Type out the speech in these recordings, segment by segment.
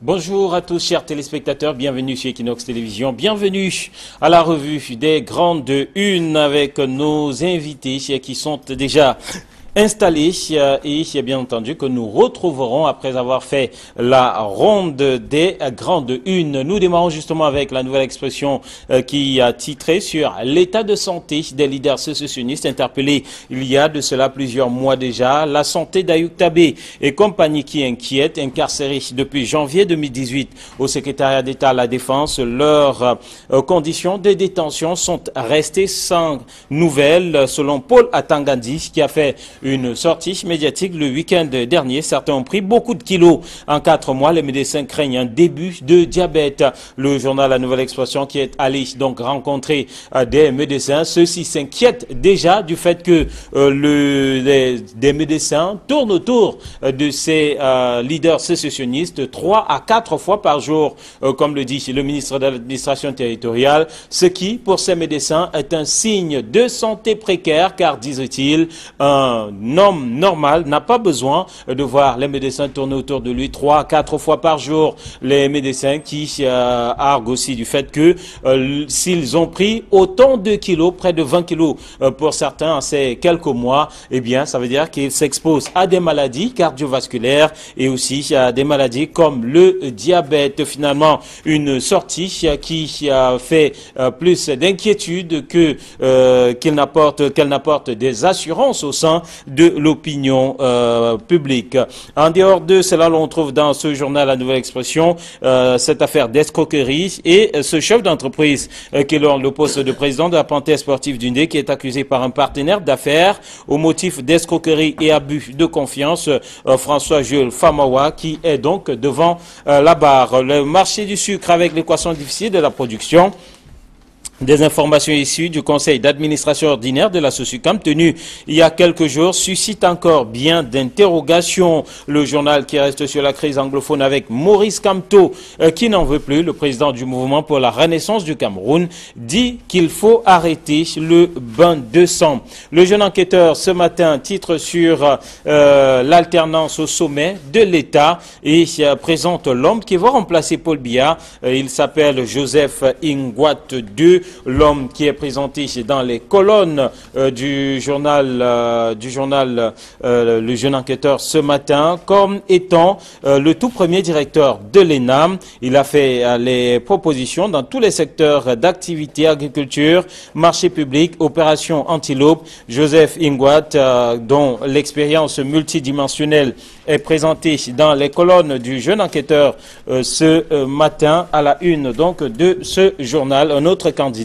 Bonjour à tous, chers téléspectateurs, bienvenue sur Equinox Télévision, bienvenue à la revue des grandes unes avec nos invités qui sont déjà installés et bien entendu que nous retrouverons après avoir fait la ronde des grandes unes. Nous démarrons justement avec la nouvelle expression qui a titré sur l'état de santé des leaders sécessionnistes interpellés il y a de cela plusieurs mois déjà. La santé d'Ayoub Tabé et compagnie qui inquiète, incarcérés depuis janvier 2018 au secrétariat d'État à la Défense. Leurs conditions de détention sont restées sans nouvelles selon Paul Atangandi qui a fait une sortie médiatique le week-end dernier. Certains ont pris beaucoup de kilos en 4 mois. Les médecins craignent un début de diabète. Le journal La Nouvelle Expression qui est allé donc rencontrer des médecins. Ceux-ci s'inquiètent déjà du fait que des médecins tournent autour de ces leaders sécessionnistes 3 à 4 fois par jour, comme le dit le ministre de l'administration territoriale, ce qui, pour ces médecins, est un signe de santé précaire, car, disent-ils, un homme normal n'a pas besoin de voir les médecins tourner autour de lui 3 à 4 fois par jour. Les médecins qui arguent aussi du fait que s'ils ont pris autant de kilos, près de 20 kilos pour certains en ces quelques mois, eh bien, ça veut dire qu'ils s'exposent à des maladies cardiovasculaires et aussi à des maladies comme le diabète. Finalement, une sortie qui fait plus d'inquiétude qu'elle n'apporte des assurances au sein de l'opinion publique. En dehors de cela, l'on trouve dans ce journal La Nouvelle Expression cette affaire d'escroquerie et ce chef d'entreprise qui est le poste de président de la Panthère sportive d'Undé qui est accusé par un partenaire d'affaires au motif d'escroquerie et abus de confiance, François-Jules Famawa, qui est donc devant la barre. Le marché du sucre avec l'équation difficile de la production. Des informations issues du conseil d'administration ordinaire de la Sosucam tenu il y a quelques jours suscitent encore bien d'interrogations. Le journal qui reste sur la crise anglophone avec Maurice Kamto qui n'en veut plus. Le président du mouvement pour la renaissance du Cameroun dit qu'il faut arrêter le bain de sang. Le jeune enquêteur ce matin titre sur l'alternance au sommet de l'État et présente l'homme qui va remplacer Paul Biya. Il s'appelle Joseph Ingwat II. L'homme qui est présenté dans les colonnes du journal Le Jeune Enquêteur ce matin comme étant le tout premier directeur de l'ENAM. Il a fait les propositions dans tous les secteurs d'activité, agriculture, marché public, opération antilope. Joseph Ingwat, dont l'expérience multidimensionnelle est présentée dans les colonnes du Jeune Enquêteur ce matin à la une donc de ce journal. Un autre candidat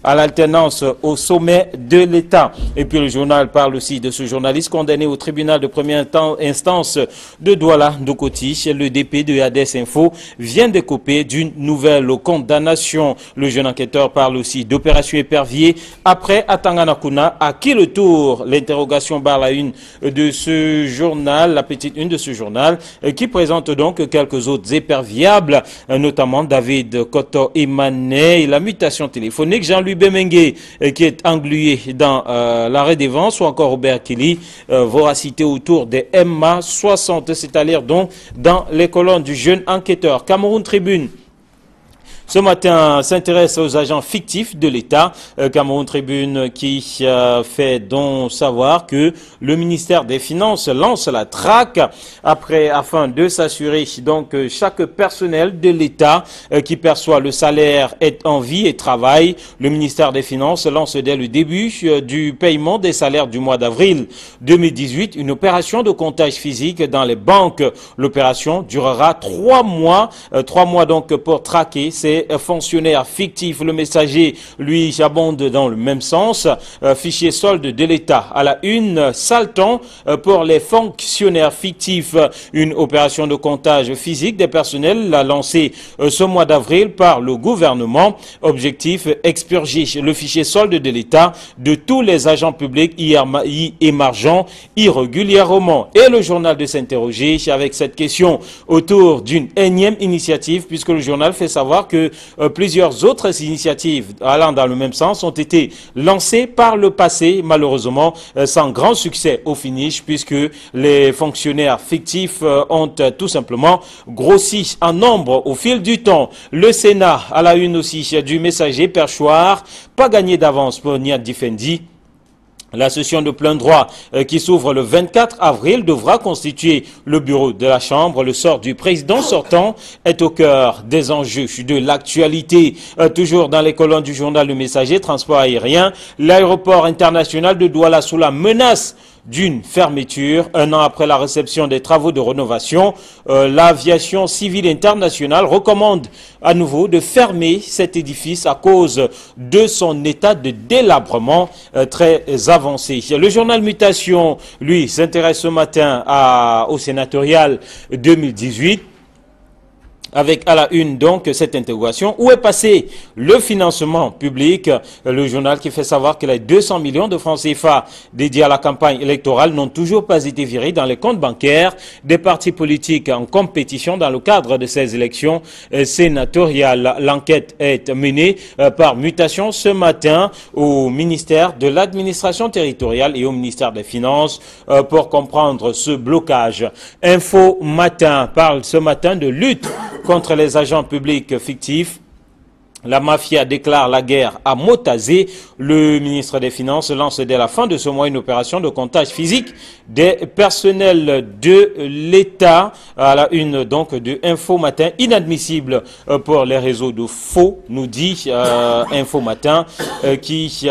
à l'alternance au sommet de l'État. Et puis le journal parle aussi de ce journaliste condamné au tribunal de première instance de Douala, Dokoti. Le DP de Hades Info vient de couper d'une nouvelle condamnation. Le jeune enquêteur parle aussi d'opération épervier après Atanganakuna. À qui le tour? L'interrogation barre la une de ce journal, la petite une de ce journal, qui présente donc quelques autres éperviables, notamment David Koto Emmané et la mutation téléphonique. Jean-Louis Bemengue qui est englué dans l'arrêt des ventes, ou encore Robert Kelly, voracité autour des MA 60, c'est à dire donc dans les colonnes du jeune enquêteur. Cameroun Tribune ce matin s'intéresse aux agents fictifs de l'État. Cameroun Tribune qui fait donc savoir que le ministère des Finances lance la traque afin de s'assurer donc que chaque personnel de l'État qui perçoit le salaire est en vie et travaille. Le ministère des Finances lance dès le début du paiement des salaires du mois d'avril 2018 une opération de comptage physique dans les banques. L'opération durera 3 mois. 3 mois donc pour traquer ces fonctionnaires fictifs. Le messager, lui, abonde dans le même sens. Fichier solde de l'État à la une. Sale temps pour les fonctionnaires fictifs. Une opération de comptage physique des personnels l'a lancée ce mois d'avril par le gouvernement. Objectif, expurger le fichier solde de l'État de tous les agents publics y émargeant irrégulièrement. Et le journal de s'interroger avec cette question autour d'une énième initiative, puisque le journal fait savoir que que plusieurs autres initiatives allant dans le même sens ont été lancées par le passé, malheureusement sans grand succès au finish, puisque les fonctionnaires fictifs ont tout simplement grossi en nombre au fil du temps. Le Sénat à la une aussi du Messager, perchoir, pas gagné d'avance pour Niad Difendi. La session de plein droit qui s'ouvre le 24 avril devra constituer le bureau de la Chambre. Le sort du président sortant est au cœur des enjeux de l'actualité. Toujours dans les colonnes du journal Le Messager, transport aérien, l'aéroport international de Douala sous la menace d'une fermeture. Un an après la réception des travaux de rénovation, l'aviation civile internationale recommande à nouveau de fermer cet édifice à cause de son état de délabrement très avancé. Le journal Mutation, lui, s'intéresse ce matin au sénatorial 2018. Avec à la une donc cette interrogation, où est passé le financement public? Le journal qui fait savoir que les 200 millions de francs CFA dédiés à la campagne électorale n'ont toujours pas été virés dans les comptes bancaires des partis politiques en compétition dans le cadre de ces élections sénatoriales. L'enquête est menée par Mutation ce matin au ministère de l'administration territoriale et au ministère des Finances pour comprendre ce blocage. Info Matin parle ce matin de lutte contre les agents publics fictifs. La mafia déclare la guerre à Motazé. Le ministre des Finances lance dès la fin de ce mois une opération de comptage physique des personnels de l'État. À la une donc de Info Matin, inadmissible pour les réseaux de faux, nous dit Info Matin, qui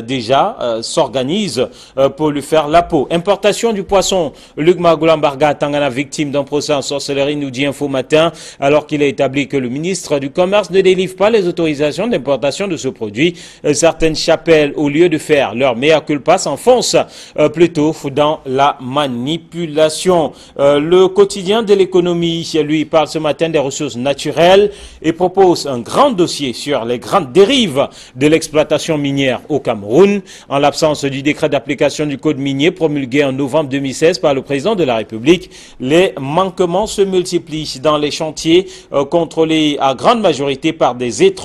déjà s'organise pour lui faire la peau. Importation du poisson. Luc Magoulambarga Tangana, victime d'un procès en sorcellerie, nous dit Info Matin, alors qu'il a établi que le ministre du Commerce ne délivre pas les autorisations d'importation de ce produit. Certaines chapelles, au lieu de faire leur mea culpa, s'enfoncent plutôt dans la manipulation. Le quotidien de l'économie, lui, parle ce matin des ressources naturelles et propose un grand dossier sur les grandes dérives de l'exploitation minière au Cameroun. En l'absence du décret d'application du code minier promulgué en novembre 2016 par le président de la République, les manquements se multiplient dans les chantiers contrôlés à grande majorité par des étrangers.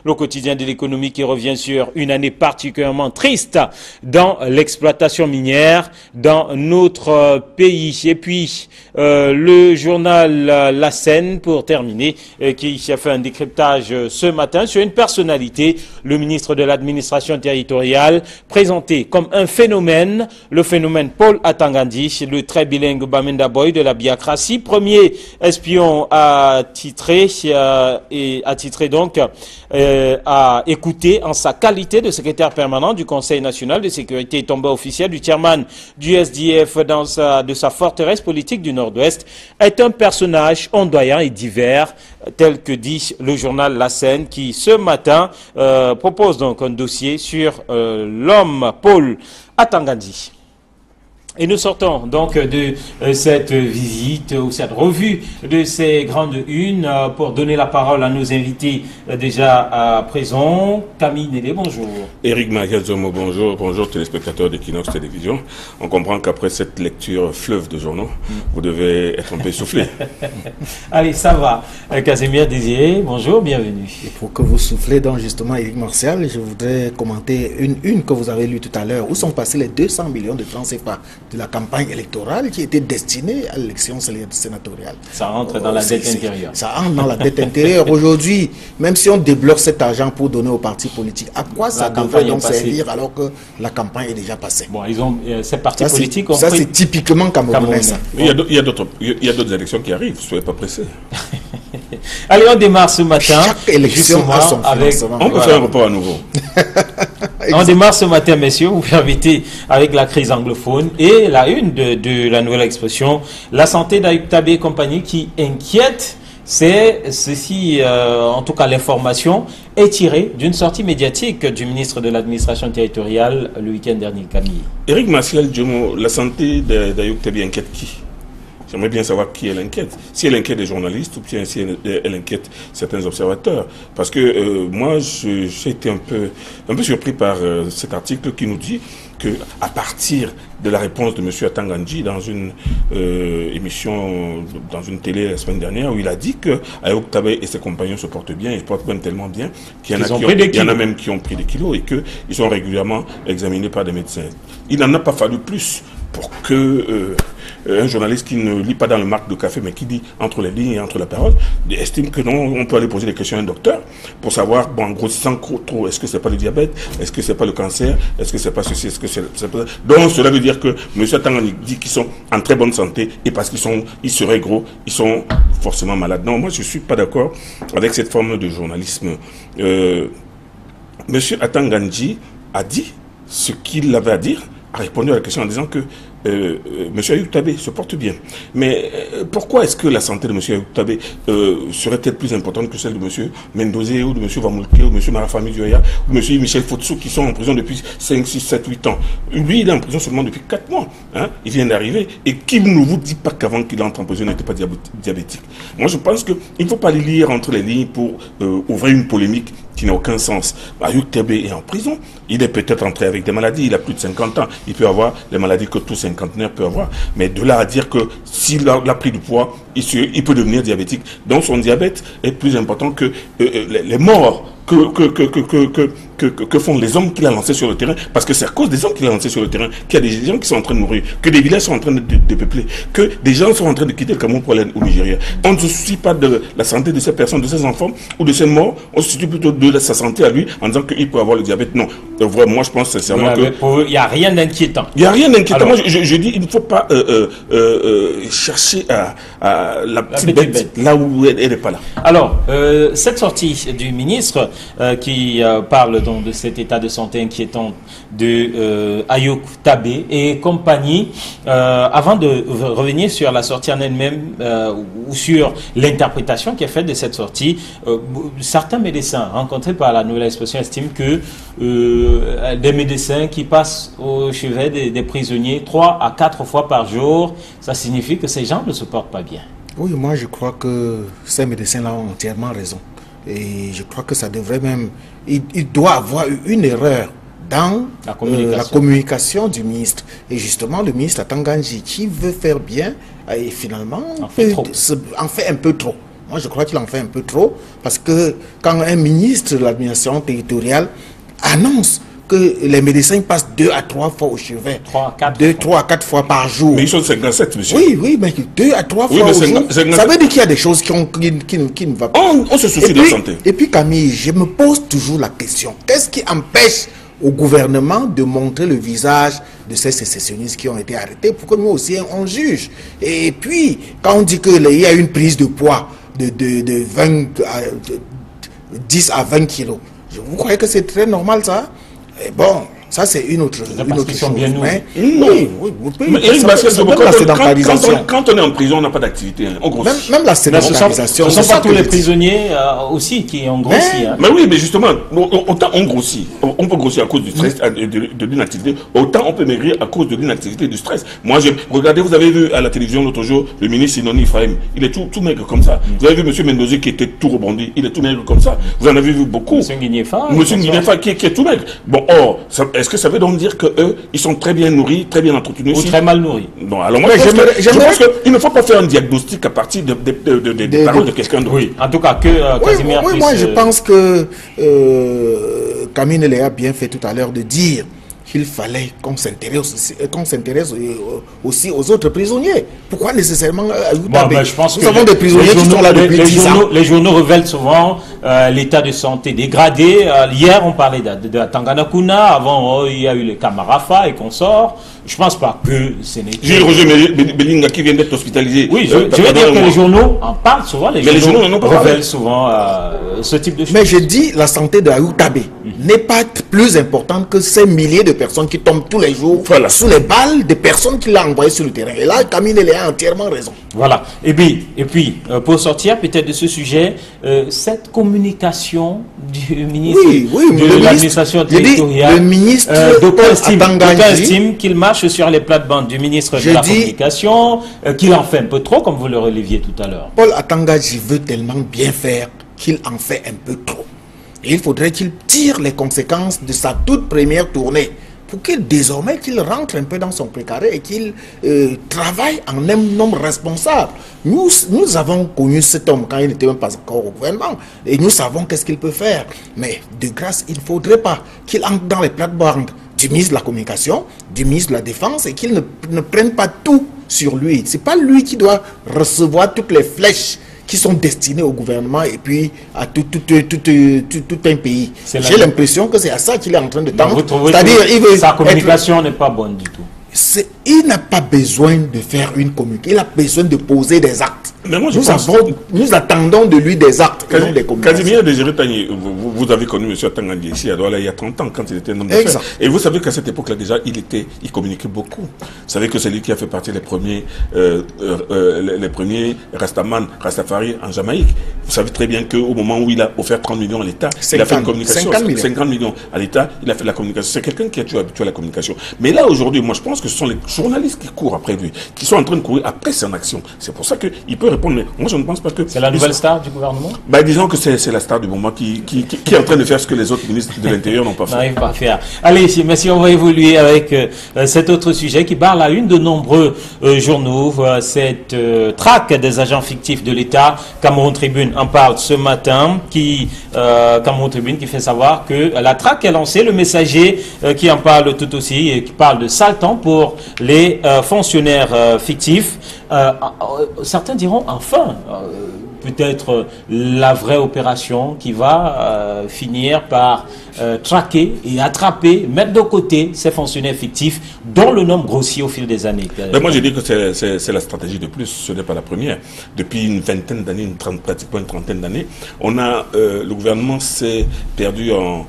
Le quotidien de l'économie qui revient sur une année particulièrement triste dans l'exploitation minière dans notre pays. Et puis le journal La Seine, pour terminer, qui a fait un décryptage ce matin sur une personnalité, le ministre de l'administration territoriale, présenté comme un phénomène, le phénomène Paul Atangandi, le très bilingue Bamenda Boy de la Biacratie, premier espion attitré donc à écouter en sa qualité de secrétaire permanent du Conseil national de sécurité, tombé officiel du chairman du SDF de sa forteresse politique du Nord-Ouest, est un personnage ondoyant et divers, tel que dit le journal La Seine, qui ce matin propose donc un dossier sur l'homme Paul Atangandi. Et nous sortons donc de cette visite ou cette revue de ces grandes unes pour donner la parole à nos invités déjà à présent. Camille Nélé, bonjour. Éric Magalzomo, bonjour. Bonjour téléspectateurs d'Equinox Télévision. On comprend qu'après cette lecture fleuve de journaux, vous devez être un peu essoufflé. Allez, ça va. Casimir Désiré, bonjour, bienvenue. Et pour que vous soufflez donc justement Éric Martial, je voudrais commenter une que vous avez lue tout à l'heure. Où sont passés les 200 millions de francs CFA de la campagne électorale qui était destinée à l'élection sénatoriale? Ça rentre dans la dette intérieure. Ça rentre dans la dette intérieure. Aujourd'hui, même si on débloque cet argent pour donner aux partis politiques, à quoi ça devrait donc servir alors que la campagne est déjà passée? Bon, ils ont ces partis politiques ont ça c'est typiquement camerounais. Il y a d'autres élections qui arrivent, soyez pas pressés. Allez, on démarre ce matin. Chaque élection a son financement. On peut faire un report à nouveau. On démarre ce matin, messieurs, vous permettez, avec la crise anglophone et la une de la nouvelle expression, la santé d'Ayoub Tabé et compagnie qui inquiète. C'est ceci, en tout cas l'information est tirée d'une sortie médiatique du ministre de l'administration territoriale le week-end dernier, Camille. Éric Martial Djomo, la santé d'Ayoub Tabé inquiète qui? J'aimerais bien savoir qui elle inquiète. Si elle inquiète des journalistes ou bien si elle inquiète certains observateurs. Parce que moi, j'ai été un peu surpris par cet article qui nous dit que à partir de la réponse de M. Atangandji dans une émission, dans une télé la semaine dernière, où il a dit que Ayoub Tabé et ses compagnons se portent bien, ils se portent même tellement bien qu'il y en a même qui ont pris des kilos et qu'ils sont régulièrement examinés par des médecins. Il n'en a pas fallu plus pour que un journaliste qui ne lit pas dans le marque de café, mais qui dit entre les lignes et entre la parole, estime que non, on peut aller poser des questions à un docteur pour savoir, bon, en grossissant trop, est-ce que c'est pas le diabète, est-ce que c'est pas le cancer, est-ce que c'est pas ceci, est-ce que c'est pas... Donc cela veut dire que M. Atangandji dit qu'ils sont en très bonne santé et parce qu'ils seraient gros, ils sont forcément malades. Non, moi je suis pas d'accord avec cette forme de journalisme. M. Atangandji a dit ce qu'il avait à dire, a répondu à la question en disant que M. Ayoub Tabé se porte bien. Mais pourquoi est-ce que la santé de M. Ayoub Tabé serait-elle plus importante que celle de M. Mendozé ou de M. Vamoulke ou de M. Marafami Dioya ou de M. Michel Fotsou qui sont en prison depuis 5, 6, 7, 8 ans? Lui, il est en prison seulement depuis 4 mois. Hein? Il vient d'arriver. Et qui ne vous dit pas qu'avant qu'il entre en prison, il n'était pas diabétique? Moi, je pense qu'il ne faut pas les lire entre les lignes pour ouvrir une polémique qui n'a aucun sens. Ayoub Tabé est en prison. Il est peut-être entré avec des maladies. Il a plus de 50 ans. Il peut avoir les maladies que tout cinquantenaire peut avoir. Mais de là à dire que s'il a pris du poids, il peut devenir diabétique. Donc son diabète est plus important que les morts que font les hommes qu'il a lancés sur le terrain, parce que c'est à cause des hommes qu'il a lancés sur le terrain qu'il y a des gens qui sont en train de mourir, que des villages sont en train de peupler, que des gens sont en train de quitter le Cameroun pour aller au Nigeria. On ne se soucie pas de la santé de ces personnes, de ces enfants ou de ces morts, on se soucie plutôt de sa santé à lui en disant qu'il peut avoir le diabète. Non, vraiment, moi je pense sincèrement il n'y a rien d'inquiétant. Il n'y a rien d'inquiétant. Moi je dis, il ne faut pas chercher à la petite bête là où elle n'est pas là. Alors, cette sortie du ministre qui parle donc de cet état de santé inquiétant de Ayoub Tabé et compagnie, avant de revenir sur la sortie en elle-même ou sur l'interprétation qui est faite de cette sortie, certains médecins rencontrés par la Nouvelle Expression estiment que des médecins qui passent au chevet des prisonniers 3 à 4 fois par jour, ça signifie que ces gens ne se portent pas bien. Oui, moi je crois que ces médecins-là ont entièrement raison. Et je crois que ça devrait même... Il doit avoir eu une erreur dans la communication du ministre. Et justement, le ministre Atangandji, qui veut faire bien, et finalement, en fait un peu trop. Moi, je crois qu'il en fait un peu trop, parce que quand un ministre de l'administration territoriale annonce que les médecins passent 2 à 3 fois au chevet. 3 à 4 fois par jour. Mais ils sont 57, monsieur. Oui, mais 2 à 3 fois au jour. Ça veut dire qu'il y a des choses qui ne vont pas. On se soucie de la santé. Et puis Camille, je me pose toujours la question. Qu'est-ce qui empêche au gouvernement de montrer le visage de ces sécessionnistes qui ont été arrêtés pour que nous aussi on juge? Et puis, quand on dit qu'il y a une prise de poids de 10 à 20 kilos, vous croyez que c'est très normal ça? Et bon, ça c'est une autre chose. Oui, quand on est en prison, on n'a pas d'activité. Même la sédentarisation. Ce ne sont pas tous les prisonniers aussi qui ont grossi. Mais oui, mais justement, autant on grossit. On peut grossir à cause du stress, de l'inactivité. Autant on peut maigrir à cause de l'inactivité et du stress. Moi, regardez, vous avez vu à la télévision l'autre jour, le ministre Sinoni Ibrahim. Il est tout maigre comme ça. Vous avez vu M. Mendozé qui était tout rebondi. Il est tout maigre comme ça. Vous en avez vu beaucoup. M. Guinéfa qui est tout maigre. Bon, est-ce que ça veut donc dire qu'eux, ils sont très bien nourris, très bien entretenus? Ou très mal nourris. Non, alors moi, je pense qu'il ne faut pas faire un diagnostic à partir des paroles de quelqu'un d'autre. Oui, en tout cas, que Casimir puisse... Moi, je pense que Camille Nelé a bien fait tout à l'heure de dire qu'il fallait qu'on s'intéresse aussi aux autres prisonniers. Pourquoi nécessairement je pense nous avons des prisonniers qui sont là depuis 10 ans. Les journaux révèlent souvent l'état de santé dégradé. Hier, on parlait de Tangana Kuna. Avant, il y a eu les Kamarafa et consorts. Je ne pense pas que ce n'est... J'ai Roger Belinga qui vient d'être hospitalisé. Oui, je veux dire que les journaux en parlent souvent. Les journaux révèlent souvent ce type de choses. Mais je dis, la santé de Ayoub Tabé n'est pas plus importante que ces milliers de personnes personne qui tombe tous les jours Voilà. sous les balles des personnes qui l'ont envoyé sur le terrain. Et là, Camille Néléa a entièrement raison. Voilà. Et puis pour sortir peut-être de ce sujet, cette communication du ministre de l'administration territoriale, le ministre d'aucuns Atanga estiment qu'il marche sur les plates-bandes du ministre de la communication, qu'il en fait un peu trop, comme vous le releviez tout à l'heure. Paul Atangaji veut tellement bien faire qu'il en fait un peu trop. Et il faudrait qu'il tire les conséquences de sa toute première tournée pour qu'il désormais qu'il rentre un peu dans son précaré et qu'il travaille en un homme responsable. Nous avons connu cet homme quand il n'était même pas encore au gouvernement et nous savons qu'est-ce qu'il peut faire. Mais de grâce, il ne faudrait pas qu'il entre dans les plates-bandes du ministre de la Communication, du ministre de la Défense et qu'il ne prenne pas tout sur lui. Ce n'est pas lui qui doit recevoir toutes les flèches qui sont destinées au gouvernement et puis à tout un pays. J'ai l'impression que c'est à ça qu'il est en train de tendre. C'est-à-dire, sa communication n'est pas bonne du tout. Il n'a pas besoin de faire une communication, il a besoin de poser des actes. Mais moi, nous attendons de lui des actes, non des communications. Casimir Désiré-Tagné, vous avez connu M. Atangandi ici à Douala il y a 30 ans, quand il était un homme d'affaires. Et vous savez qu'à cette époque-là, déjà, il communiquait beaucoup. Vous savez que c'est lui qui a fait partie des premiers Rastafari en Jamaïque. Vous savez très bien qu'au moment où il a offert 30 millions à l'État, il a fait une communication. 50 millions à l'État, il a fait la communication. C'est quelqu'un qui a tué la communication. Mais là, aujourd'hui, moi, je pense que ce sont les journalistes qui courent après lui, qui sont en train de courir après son action. C'est pour ça qu'il peut répondre. Mais moi, je ne pense pas que... C'est la nouvelle star du gouvernement? Disons que c'est la star du moment qui est en train de faire ce que les autres ministres de l'Intérieur n'ont pas fait. N'arrive pas à faire. Allez, si on va évoluer avec cet autre sujet qui barre la une de nombreux journaux, cette traque des agents fictifs de l'État. Cameroun Tribune en parle ce matin, Cameroun Tribune qui fait savoir que la traque est lancée, le Messager qui en parle tout aussi, et qui parle de sale temps pour les fonctionnaires fictifs. Certains diront enfin peut-être la vraie opération qui va finir par traquer et attraper, mettre de côté ces fonctionnaires fictifs dont le nombre grossit au fil des années. Mais moi je dis que c'est la stratégie de plus, ce n'est pas la première. Depuis une vingtaine d'années, pratiquement une trentaine d'années, le gouvernement s'est perdu en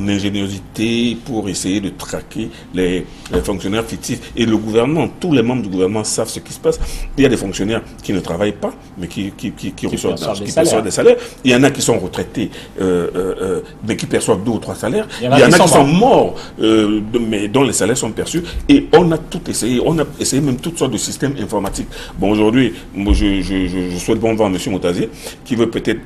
ingéniosité pour essayer de traquer les fonctionnaires fictifs. Et le gouvernement, tous les membres du gouvernement savent ce qui se passe. Il y a des fonctionnaires qui ne travaillent pas, mais qui perçoivent des salaires. Il y en a qui sont retraités, mais qui perçoivent 2 ou 3 salaires. Il y en a qui sont morts, mais dont les salaires sont perçus. Et on a tout essayé. On a essayé même toutes sortes de systèmes informatiques. Bon, aujourd'hui, je souhaite bon vent à M. Moutazi, qui veut peut-être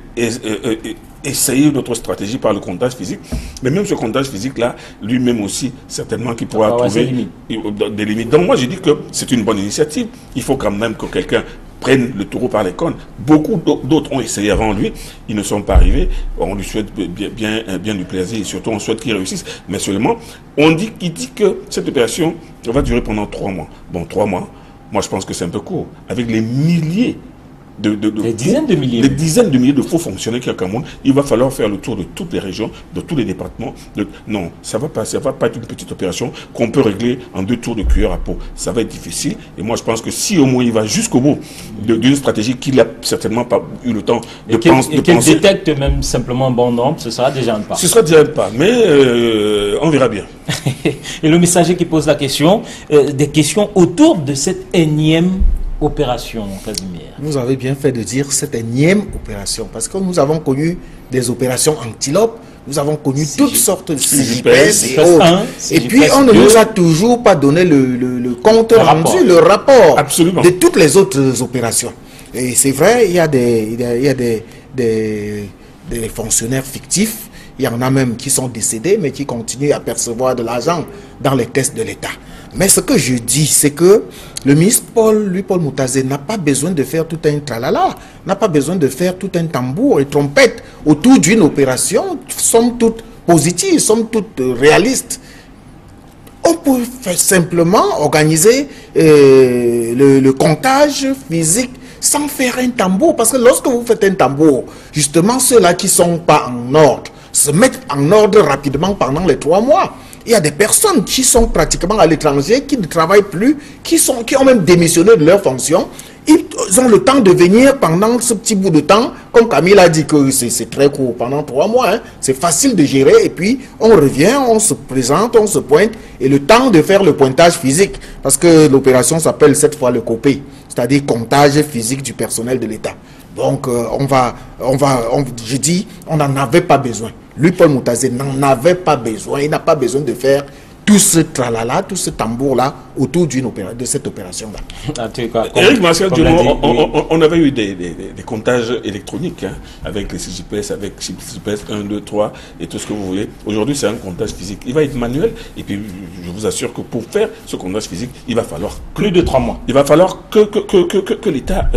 essayer notre stratégie par le comptage physique. Mais même ce comptage physique-là, lui-même aussi, certainement qu'il pourra trouver des limites. Donc moi, je dis que c'est une bonne initiative. Il faut quand même que quelqu'un prenne le taureau par les cornes. Beaucoup d'autres ont essayé avant lui. Ils ne sont pas arrivés. On lui souhaite bien du plaisir et surtout on souhaite qu'il réussisse. Mais seulement, il dit que cette opération va durer pendant 3 mois. Bon, 3 mois, moi je pense que c'est un peu court. Avec les milliers des dizaines de milliers. Les dizaines de milliers de faux fonctionnaires qu'il y a au Cameroun, il va falloir faire le tour de toutes les régions, de tous les départements. Non, ça va pas être une petite opération qu'on peut régler en 2 tours de cuillère à peau. Ça va être difficile. Et moi, je pense que si au moins il va jusqu'au bout d'une stratégie qu'il n'a certainement pas eu le temps de penser. Et qu'il détecte même simplement un bon nombre, ce sera déjà un pas. Ce sera déjà un pas, mais on verra bien. Et le Messager qui pose la question, des questions autour de cette énième opération, Casimir. Vous avez bien fait de dire cette énième opération, parce que nous avons connu des opérations antilope, nous avons connu toutes sortes de CJPS et autres. Et puis on ne nous a toujours pas donné le compte rendu, le rapport de toutes les autres opérations. Et c'est vrai, il y a des fonctionnaires fictifs, il y en a même qui sont décédés, mais qui continuent à percevoir de l'argent dans les caisses de l'État. Mais ce que je dis, c'est que le ministre Paul Moutazi n'a pas besoin de faire tout un tralala, n'a pas besoin de faire tout un tambour et trompette autour d'une opération, somme toute positive, somme toute réaliste. On peut simplement organiser le comptage physique sans faire un tambour. Parce que lorsque vous faites un tambour, justement ceux-là qui ne sont pas en ordre se mettent en ordre rapidement pendant les 3 mois. il y a des personnes qui sont pratiquement à l'étranger, qui ne travaillent plus, qui ont même démissionné de leurs fonctions. Ils ont le temps de venir pendant ce petit bout de temps, comme Camille a dit que c'est très court, pendant 3 mois, hein, c'est facile de gérer, et puis on revient, on se présente, on se pointe, et le temps de faire le pointage physique, parce que l'opération s'appelle cette fois le COPE, c'est-à-dire comptage physique du personnel de l'État. Donc je dis, on n'en avait pas besoin. Lui, Paul Moutazé, n'en avait pas besoin, il n'a pas besoin de faire tout ce tralala, tout ce tambour-là autour de cette opération-là. Éric Martial, on avait eu des comptages électroniques hein, avec les CGPS, avec CGPS 1, 2, 3 et tout ce que vous voulez. Aujourd'hui, c'est un comptage physique. Il va être manuel et puis je vous assure que pour faire ce comptage physique, il va falloir... Plus de 3 mois. Il va falloir que l'État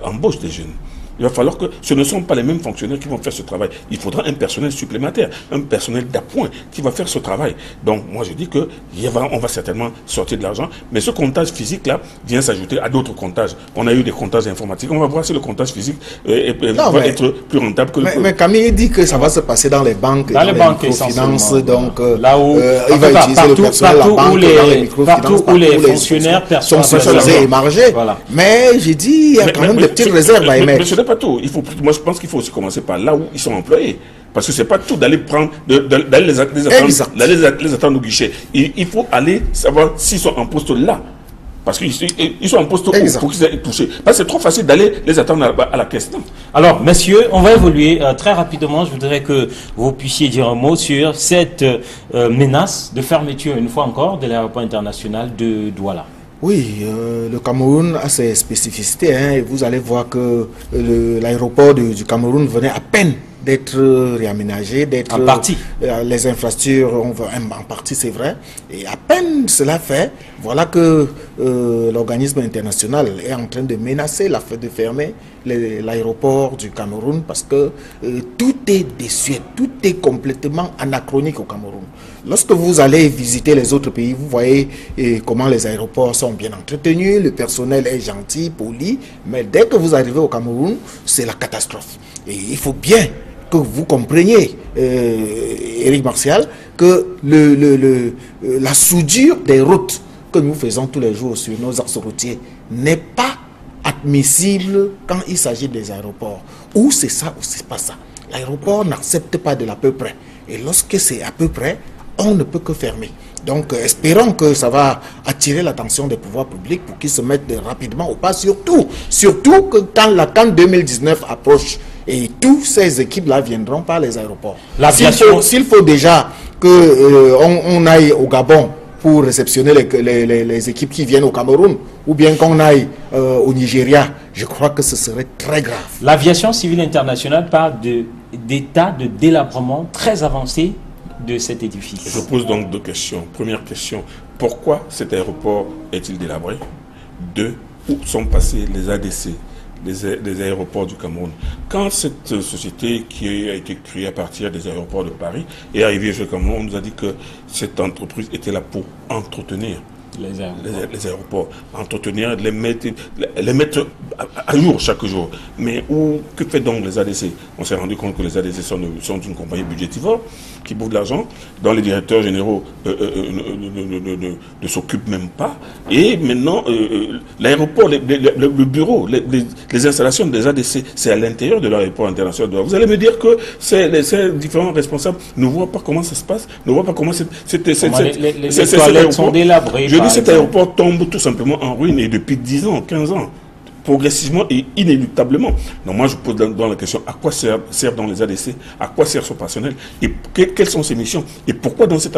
embauche des jeunes. Il va falloir que ce ne sont pas les mêmes fonctionnaires qui vont faire ce travail. Il faudra un personnel supplémentaire, un personnel d'appoint qui va faire ce travail. Donc, moi, je dis qu'on va certainement sortir de l'argent. Mais ce comptage physique-là vient s'ajouter à d'autres comptages. On a eu des comptages informatiques. On va voir si le comptage physique va être plus rentable que le... Mais Camille dit que ça va se passer dans les banques, dans les microfinances. Donc, là où il va utiliser le personnel, la banque, dans les microfinances, où les fonctionnaires sont spécialisés et margés. Voilà. Mais j'ai dit, il y a quand même des petites réserves à émettre. Pas tout. Moi, je pense qu'il faut aussi commencer par là où ils sont employés. Parce que c'est pas tout d'aller prendre, d'aller les attendre au guichet. Il faut aller savoir s'ils sont en poste là. Parce qu'ils sont en poste où pour qu'ils aient touché. Parce que c'est trop facile d'aller les attendre à la caisse. Non. Alors, messieurs, on va évoluer très rapidement. Je voudrais que vous puissiez dire un mot sur cette menace de fermeture, une fois encore, de l'aéroport international de Douala. Oui, le Cameroun a ses spécificités. Hein, et vous allez voir que l'aéroport du Cameroun venait à peine d'être réaménagé, d'être... En partie. Les infrastructures, en partie c'est vrai. Et à peine cela fait, voilà que l'organisme international est en train de menacer de fermer l'aéroport du Cameroun parce que tout est désuet, tout est complètement anachronique au Cameroun. Lorsque vous allez visiter les autres pays, vous voyez comment les aéroports sont bien entretenus, le personnel est gentil, poli, mais dès que vous arrivez au Cameroun, c'est la catastrophe. Et il faut bien que vous compreniez, Éric Martial, que la soudure des routes que nous faisons tous les jours sur nos axes routiers n'est pas admissible quand il s'agit des aéroports. Ou c'est ça ou c'est pas ça. L'aéroport n'accepte pas de l'à peu près. Et lorsque c'est à peu près, on ne peut que fermer. Donc espérons que ça va attirer l'attention des pouvoirs publics pour qu'ils se mettent rapidement au pas, surtout que quand la CAN 2019 approche et toutes ces équipes-là viendront par les aéroports. S'il faut déjà qu'on aille au Gabon pour réceptionner les équipes qui viennent au Cameroun, ou bien qu'on aille au Nigeria, je crois que ce serait très grave. L'aviation civile internationale parle d'état de délabrement très avancé de cet édifice. Je pose donc 2 questions. Première question, pourquoi cet aéroport est-il délabré? 2, où sont passés les ADC, les aéroports du Cameroun? Quand cette société qui a été créée à partir des aéroports de Paris est arrivée au Cameroun, on nous a dit que cette entreprise était là pour entretenir les aéroports, entretenir, les mettre à jour chaque jour. Mais que fait donc les ADC? On s'est rendu compte que les ADC sont une compagnie budgétivore qui bouffe de l'argent, dont les directeurs généraux ne s'occupent même pas. Et maintenant, l'aéroport, le bureau, les installations des ADC, c'est à l'intérieur de l'aéroport international. Vous allez me dire que ces différents responsables ne voient pas comment ça se passe, ne voient pas comment les toilettes sont délabrées. Je dis cet aéroport tombe tout simplement en ruine et depuis 10 ans, 15 ans. Progressivement et inéluctablement. Donc moi je pose dans la question, à quoi sert dans les ADC, à quoi sert son personnel et quelles sont ses missions et pourquoi dans cet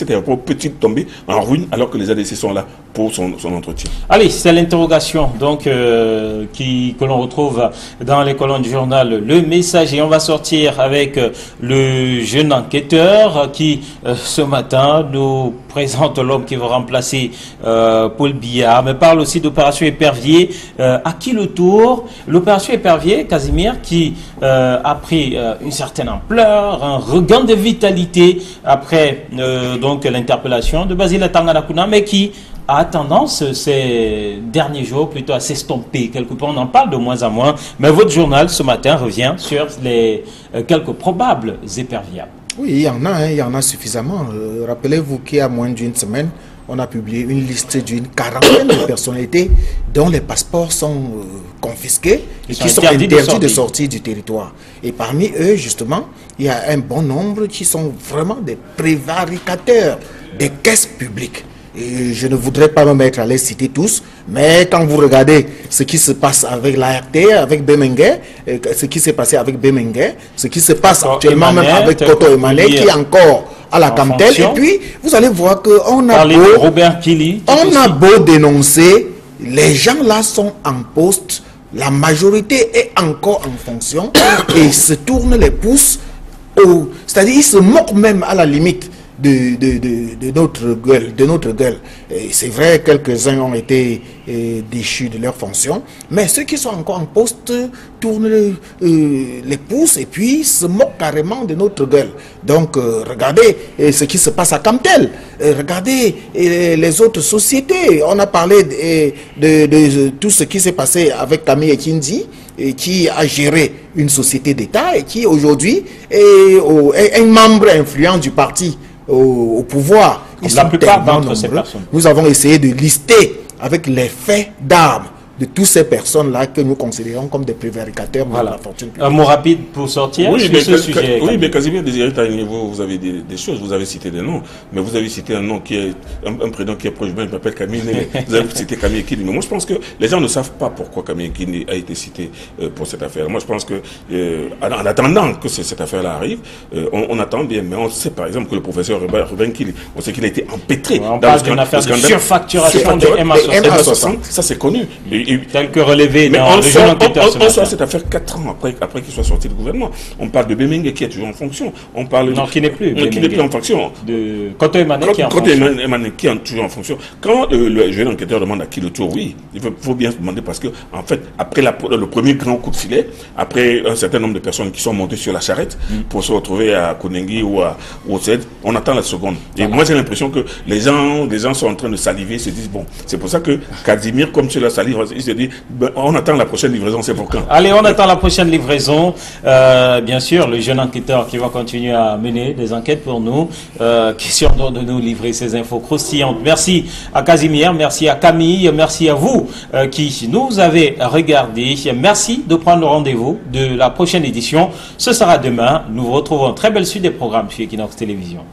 aéroport peut-il tomber en ruine alors que les ADC sont là pour son entretien. Allez, c'est l'interrogation donc que l'on retrouve dans les colonnes du journal Le Messager. On va sortir avec le jeune enquêteur qui ce matin nous présente l'homme qui va remplacer Paul Biya, mais parle aussi d'opération Épervier. À qui le tour? L'opération Épervier, Casimir, qui a pris une certaine ampleur, un regain de vitalité après donc l'interpellation de Basile Tanganakuna, mais qui a tendance ces derniers jours plutôt à s'estomper. Quelque part, on en parle de moins en moins, mais votre journal ce matin revient sur les quelques probables éperviables. Oui, il y en a suffisamment. Rappelez-vous qu'il y a moins d'une semaine, on a publié une liste d'une quarantaine de personnalités dont les passeports sont confisqués et qui sont interdits de sortir du territoire. Et parmi eux, justement, il y a un bon nombre qui sont vraiment des prévaricateurs des caisses publiques. Et je ne voudrais pas me mettre à les citer tous, mais quand vous regardez ce qui se passe avec l'ART, avec Bemengue, ce qui s'est passé avec Bemengue, ce qui se passe actuellement même avec Koto Emane, qui est encore à la Camtel, et puis vous allez voir qu'on a beau dénoncer, les gens là sont en poste, la majorité est encore en fonction et se tournent les pouces, c'est-à-dire ils se moquent même à la limite de notre gueule. C'est vrai, quelques-uns ont été déchus de leurs fonctions, mais ceux qui sont encore en poste tournent les pouces et puis se moquent carrément de notre gueule. Donc, regardez ce qui se passe à Camtel, regardez les autres sociétés. On a parlé de tout ce qui s'est passé avec Camille Ekindi, qui a géré une société d'État et qui aujourd'hui est un membre influent du parti au pouvoir. La plupart d'entre ces personnes. Nous avons essayé de lister avec les faits d'armes de toutes ces personnes-là que nous considérons comme des prévaricateurs de la fortune publique. Un mot rapide pour sortir sur ce sujet. Oui, mais Casimir Désiré Taïné, vous avez des choses, vous avez cité des noms, mais vous avez cité un nom qui est un prénom qui est proche, je m'appelle Camille Nélé. Vous avez cité Camille Ekini. Mais moi, je pense que les gens ne savent pas pourquoi Camille Ekini a été cité pour cette affaire. Moi, je pense que en attendant que cette affaire-là arrive, on attend bien, mais on sait par exemple que le professeur Ruben Kili, on sait qu'il a été empêtré. On parle d'une affaire de surfacturation de MA60. Ça, c'est connu. Tel que relevé mais dans le jeune enquêteur. On sort cette affaire 4 ans après qu'il soit sorti du gouvernement. On parle de Bemengue qui est toujours en fonction. On parle qui n'est plus. Qui n'est plus en fonction. De Koto Emane qui est en fonction. Qui est toujours en fonction. Quand le jeune enquêteur demande à qui le tour, oui, il faut bien se demander parce que, en fait, après le premier grand coup de filet, après un certain nombre de personnes qui sont montées sur la charrette pour se retrouver à Konengi ou au CED, on attend la seconde. Et moi, j'ai l'impression que les gens sont en train de saliver, se disent, bon, c'est pour ça que Casimir, comme cela salive, il se dit, on attend la prochaine livraison, c'est pour quand? Allez, on attend la prochaine livraison. Bien sûr, le jeune enquêteur qui va continuer à mener des enquêtes pour nous, qui est sûr de nous livrer ces infos croustillantes. Merci à Casimir, merci à Camille, merci à vous qui nous avez regardé. Merci de prendre le rendez-vous de la prochaine édition. Ce sera demain. Nous vous retrouvons très belle suite des programmes chez Equinox Télévision.